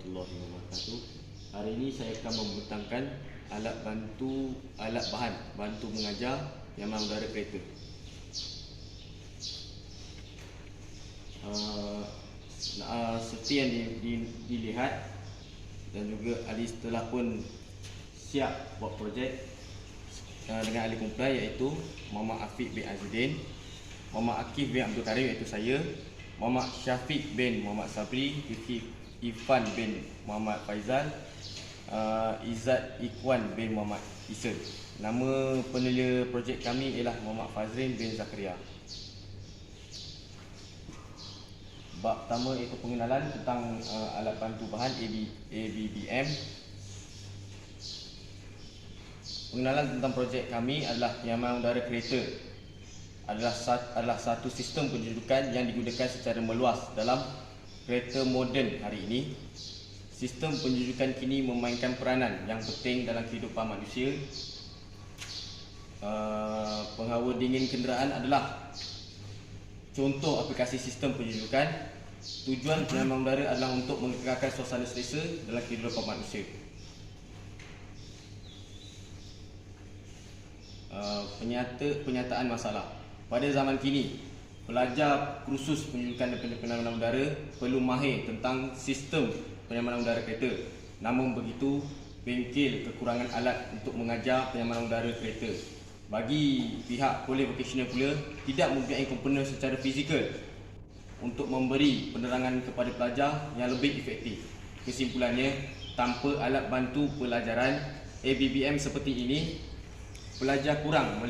warahmatullahi wabarakatuh. Hari ini saya akan membentangkan alat bahan bantu mengajar penyamaan udara kereta. Seperti yang dilihat dan juga Ali telah pun siap buat projek dengan ahli kumpulan iaitu Muhammad Afiq bin Azudin, Muhammad Akif bin Abdul Karim iaitu saya, Muhammad Syafiq bin Muhammad Sabri, Ifan bin Muhammad Faizal, Izzat Ikhwan bin Muhammad Isa. Nama penelia projek kami ialah Muhammad Fazrin bin Zakaria. Bab pertama iaitu pengenalan tentang alat bantu bahan ABBM. Pengenalan tentang projek kami adalah penyamaan udara kereta adalah satu sistem penjudukan yang digunakan secara meluas dalam kereta moden hari ini. Sistem penjudukan kini memainkan peranan yang penting dalam kehidupan manusia. Penghawa dingin kenderaan adalah contoh aplikasi sistem penjudukan. Tujuan penyamaan udara adalah untuk mengekalkan suasana selesa dalam kehidupan manusia. Penyataan masalah. Pada zaman kini, pelajar kursus penjudukan dan penyamaan udara perlu mahir tentang sistem penyamaan udara kereta. Namun begitu, bengkel kekurangan alat untuk mengajar penyamaan udara kereta. Bagi pihak kolej vocasional pula, tidak mempunyai komponen secara fizikal untuk memberi penerangan kepada pelajar yang lebih efektif. Kesimpulannya, tanpa alat bantu pelajaran ABBM seperti ini, pelajar kurang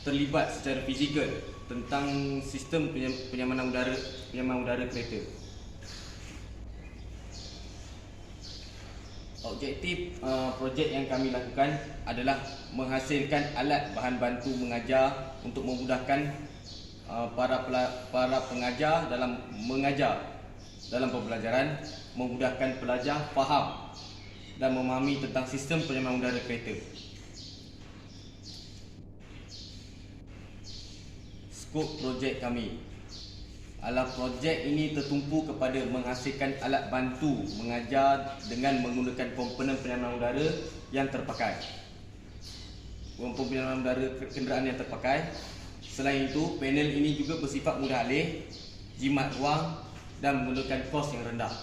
terlibat secara fizikal tentang sistem penyamaan udara kereta. Objektif projek yang kami lakukan adalah menghasilkan alat bahan bantu mengajar untuk memudahkan para pengajar dalam mengajar dalam pembelajaran, memudahkan pelajar faham dan memahami tentang sistem penyamaan udara kereta. Skop projek kami adalah projek ini tertumpu kepada menghasilkan alat bantu mengajar dengan menggunakan komponen penyamaan udara yang terpakai. Komponen penyamaan udara kenderaan yang terpakai. Selain itu, panel ini juga bersifat mudah alih, jimat ruang dan menggunakan kos yang rendah.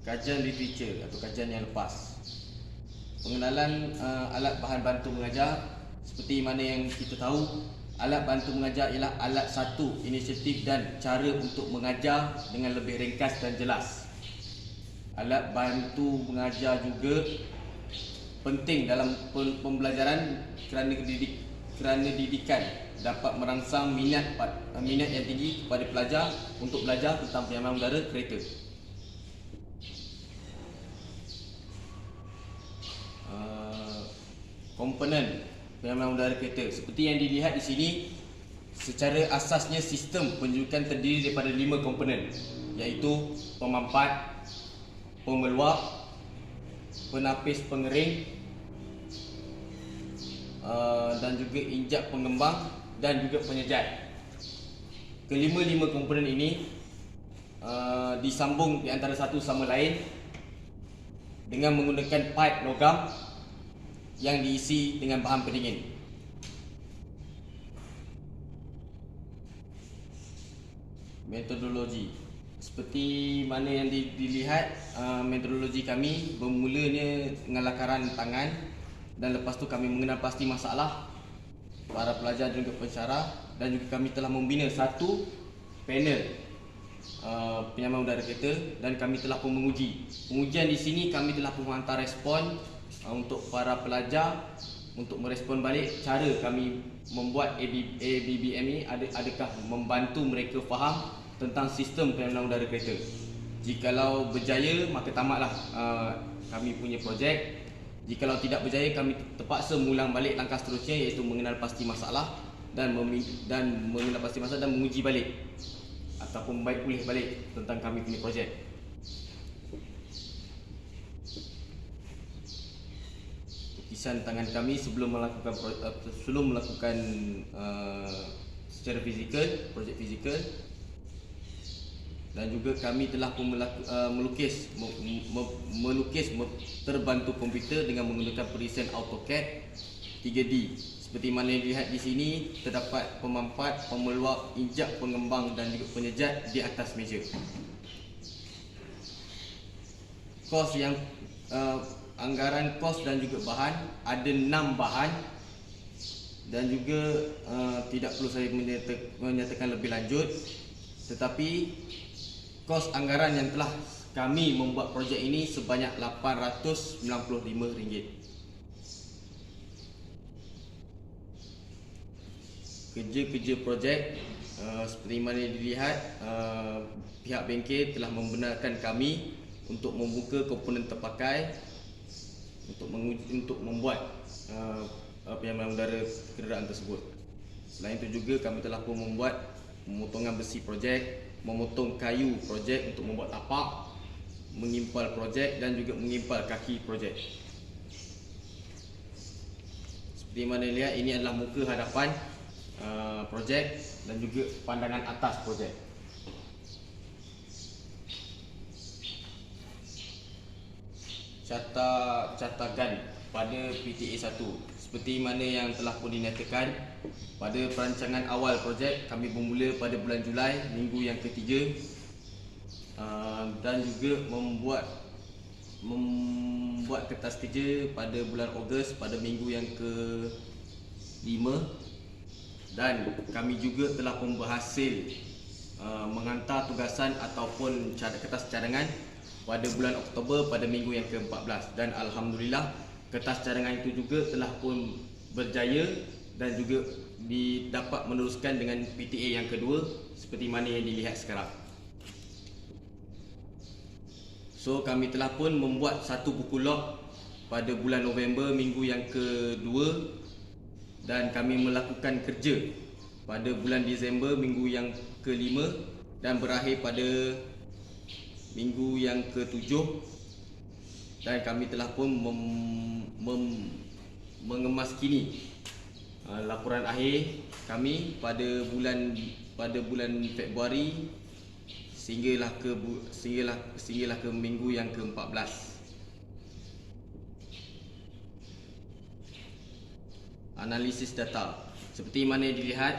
Kajian literature atau kajian yang lepas. Pengenalan alat bahan bantu mengajar. Seperti mana yang kita tahu, alat bantu mengajar ialah alat satu inisiatif dan cara untuk mengajar dengan lebih ringkas dan jelas. Alat bantu mengajar juga penting dalam pembelajaran kerana didikan dapat merangsang minat yang tinggi kepada pelajar untuk belajar tentang penyamaan udara kereta. Komponen penyamaan udara kereta seperti yang dilihat di sini, secara asasnya sistem penjudukan terdiri daripada 5 komponen, iaitu pemampat, pemeluap, penapis pengering, dan juga injak pengembang dan juga penyejat. Kelima-lima komponen ini disambung di antara satu sama lain dengan menggunakan pipe logam yang diisi dengan bahan pendingin. Metodologi seperti mana yang dilihat, metodologi kami bermulanya dengan lakaran tangan dan lepas tu kami mengenal pasti masalah para pelajar dan juga pensyarah, dan juga kami telah membina satu panel penyamaan udara kereta dan kami telah pun menguji. Pengujian di sini kami telah pun menghantar respon untuk para pelajar untuk merespon balik cara kami membuat ABBM ini adakah membantu mereka faham tentang sistem penyamaan udara kereta. Jikalau berjaya, maka tamatlah kami punya projek. Jikalau tidak berjaya, kami terpaksa mengulang balik langkah seterusnya, iaitu mengenal pasti masalah dan mengenal pasti masalah dan menguji balik ataupun baik pulih balik tentang kami punya projek. Lukisan tangan kami sebelum melakukan secara fizikal, projek fizikal. Dan juga kami telah pun melukis terbantu komputer dengan menggunakan perisian AutoCAD 3D. Seperti mana dilihat di sini, terdapat pemampat, pemeluak, injak pengembang dan juga penyejat di atas meja. Kos yang anggaran kos dan juga bahan, ada 6 bahan, dan juga tidak perlu saya menyatakan lebih lanjut, tetapi kos anggaran yang telah kami membuat projek ini sebanyak RM895. Kerja-kerja projek seperti mana dilihat, pihak bengkel telah membenarkan kami untuk membuka komponen terpakai untuk membuat penyambungan udara kenderaan tersebut. Selain itu juga kami telah pun membuat pemotongan besi projek, memotong kayu projek untuk membuat tapak, mengimpal projek dan juga mengimpal kaki projek. Seperti mana dilihat, ini adalah muka hadapan projek dan juga pandangan atas projek. Catagan pada PTA 1. Seperti mana yang telah pun dinyatakan, pada perancangan awal projek kami bermula pada bulan Julai, minggu yang ketiga, dan juga membuat kertas kerja pada bulan Ogos pada minggu yang ke-5, dan kami juga telah pun berhasil menghantar tugasan ataupun kertas cadangan pada bulan Oktober pada minggu yang ke-14, dan alhamdulillah kertas cadangan itu juga telah pun berjaya dan juga dapat meneruskan dengan PTA yang kedua seperti mana yang dilihat sekarang. So kami telah pun membuat satu buku log pada bulan November minggu yang kedua, dan kami melakukan kerja pada bulan Disember minggu yang ke-5 dan berakhir pada minggu yang ke-7, dan kami telah pun mengemas kini laporan akhir kami pada bulan Februari sehinggalah ke minggu yang ke-14. Analisis data. Seperti mana dilihat,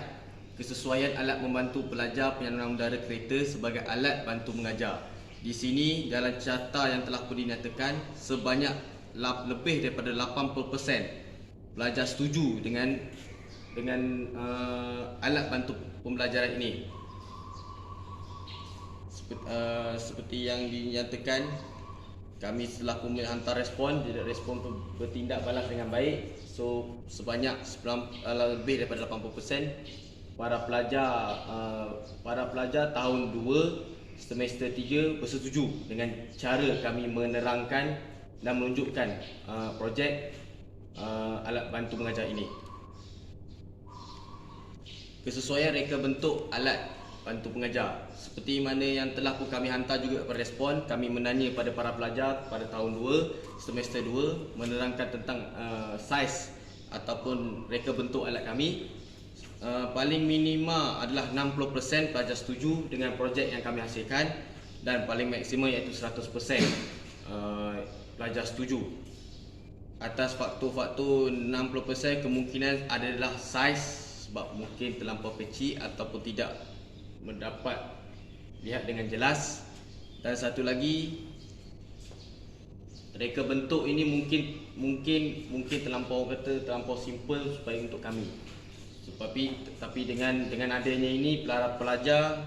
kesesuaian alat membantu pelajar penyaluran udara kereta sebagai alat bantu mengajar. Di sini dalam carta yang telah pun dinyatakan, sebanyak lebih daripada 80% pelajar setuju dengan alat bantu pembelajaran ini. Seperti yang dinyatakan, kami telah pun menghantar respon bertindak balas dengan baik. So sebanyak lebih daripada 80% para pelajar tahun 2 semester 3 bersetuju dengan cara kami menerangkan dan menunjukkan projek alat bantu mengajar ini. Kesesuaian reka bentuk alat bantu pengajar. Seperti mana yang telah pun kami hantar juga respon, kami menanya pada para pelajar pada tahun 2 semester 2 menerangkan tentang saiz ataupun reka bentuk alat kami. Paling minima adalah 60% pelajar setuju dengan projek yang kami hasilkan, dan paling maksima iaitu 100% pelajar setuju. Atas faktor-faktor 60% kemungkinan adalah saiz, sebab mungkin terlampau kecil ataupun tidak mendapat lihat dengan jelas, dan satu lagi, reka bentuk ini mungkin terlampau simple supaya untuk kami. Tapi dengan adanya ini, pelajar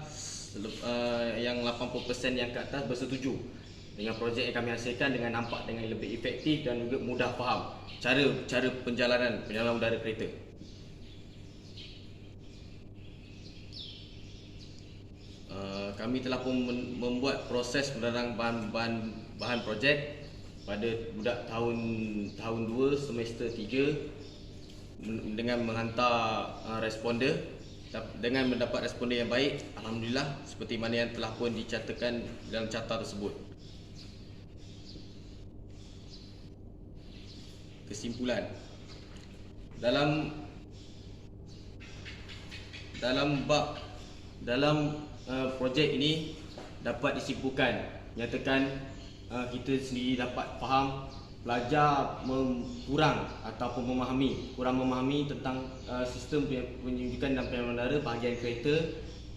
yang 80% yang ke atas bersetuju dengan projek yang kami hasilkan, dengan nampak dengan lebih efektif dan juga mudah faham cara penjalanan udara kereta. Kami telah pun membuat proses penerang bahan projek pada budak tahun 2 semester 3 dengan menghantar responder. Dengan mendapat responder yang baik, alhamdulillah, seperti mana yang telah pun dicatatkan dalam carta tersebut. Kesimpulan, dalam projek ini dapat disimpulkan, nyatakan kita sendiri dapat faham pelajar kurang memahami tentang sistem penunjukan dan pilihan bandara bahagian kereta,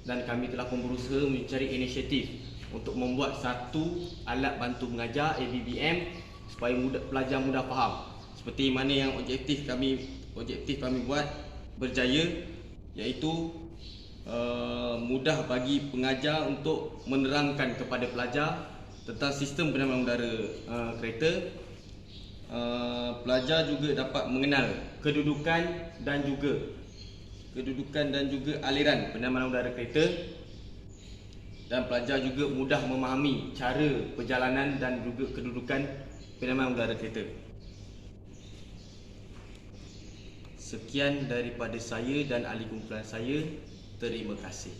dan kami telah pun berusaha mencari inisiatif untuk membuat satu alat bantu mengajar ABBM supaya pelajar mudah faham. Seperti mana yang objektif kami buat berjaya, iaitu mudah bagi pengajar untuk menerangkan kepada pelajar tentang sistem penerbangan udara kereta. Pelajar juga dapat mengenal kedudukan dan juga aliran penerbangan udara kereta, dan pelajar juga mudah memahami cara perjalanan dan juga kedudukan penerbangan udara kereta. Sekian daripada saya dan ahli kumpulan saya. Terima kasih.